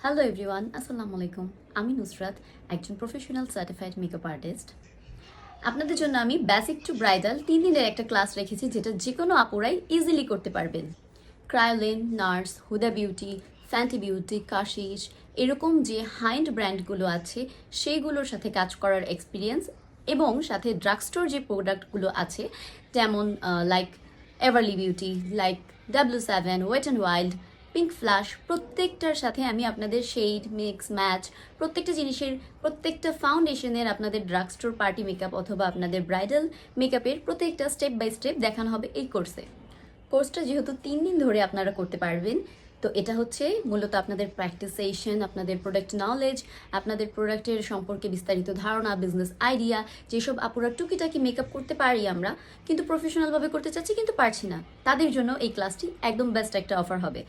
Hello everyone, আসসালামু আলাইকুম। আমি নুসরাত, একজন প্রফেশনাল সার্টিফাইড মেকআপ আর্টিস্ট। আপনাদের জন্য আমি বেসিক টু ব্রাইডাল 3 দিনের একটা ক্লাস রেখেছি, যেটা যে কোনো আপুরাই ইজিলি করতে পারবেন। ক্রায়োলিন, নার্স, হুদা বিউটি, ফ্যান্টি বিউটি, কাশিস, এরকম যে হাইন্ড ব্র্যান্ডগুলো আছে সেইগুলোর সাথে কাজ করার এক্সপিরিয়েন্স, এবং সাথে ড্রাগস্টোর যে প্রোডাক্টগুলো আছে যেমন like Everly beauty, like W7, wet and wild, pink flash, প্রত্যেকটার সাথে আমি আপনাদের শেড, মিক্স, ম্যাচ, প্রত্যেকটা জিনিসের, প্রত্যেকটা ফাউন্ডেশনের আপনাদের ড্রাগ স্টোর পার্টি মেকআপ অথবা আপনাদের ব্রাইডাল মেকআপের প্রত্যেকটা স্টেপ বাই স্টেপ দেখানো হবে এই কোর্সে। কোর্সটা যেহেতু 3 দিন ধরে আপনারা করতে পারবেন, তো এটা হচ্ছে মূলত আপনাদের প্র্যাকটিস সেশন, আপনাদের প্রোডাক্ট নলেজ, আপনাদের প্রোডাক্টের সম্পর্কে বিস্তারিত ধারণা, বিজনেস আইডিয়া, যেসব আপুরা টুকিটাকি মেকআপ করতে পারি আমরা, কিন্তু প্রফেশনালভাবে করতে চাচ্ছি কিন্তু পারছি না, তাদের জন্য এই ক্লাসটি একদম বেস্ট একটা অফার হবে।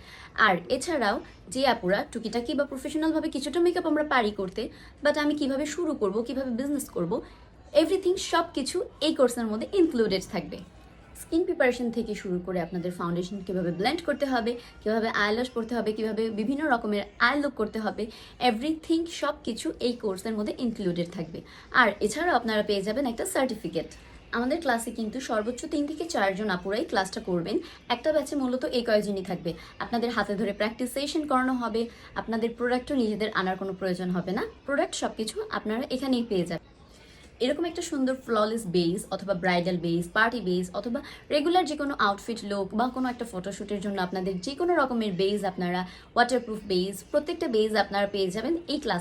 আর এছাড়াও যে আপুরা টুকিটাকি বা প্রফেশনালভাবে কিছুটা মেকআপ আমরা পারি করতে, বাট আমি কিভাবে শুরু করব, কিভাবে বিজনেস করব, এভরিথিং সব কিছু এই কোর্সের মধ্যে ইনক্লুডেড থাকবে। স্কিন প্রিপারেশন থেকে শুরু করে আপনাদের ফাউন্ডেশন কীভাবে ব্লেন্ড করতে হবে, কীভাবে আইল্যাশ করতে হবে, কীভাবে বিভিন্ন রকমের আই লুক করতে হবে, এভরিথিং সব কিছু এই কোর্সের মধ্যে ইনক্লুডেড থাকবে। আর এছাড়াও আপনারা পেয়ে যাবেন একটা সার্টিফিকেট। আমাদের ক্লাসে কিন্তু সর্বোচ্চ 3 থেকে 4 জন আপুরাই ক্লাসটা করবেন। একটা ব্যাচে মূলত এই কয়েকজনই থাকবে। আপনাদের হাতে ধরে প্র্যাকটিস সেশন করানো হবে, আপনাদের প্রোডাক্টও নিজেদের আনার কোনো প্রয়োজন হবে না, প্রোডাক্ট সব কিছু আপনারা এখানেই পেয়ে যাবেন। এরকম একটা সুন্দর ফ্ললেস বেস অথবা ব্রাইডাল বেস, পার্টি বেস অথবা রেগুলার যে কোনো আউটফিট লুক বা কোনো একটা ফটোশ্যুটের জন্য আপনাদের যে কোনো রকমের বেস, আপনারা ওয়াটারপ্রুফ বেস, প্রত্যেকটা বেস আপনারা পেয়ে যাবেন এই ক্লাস।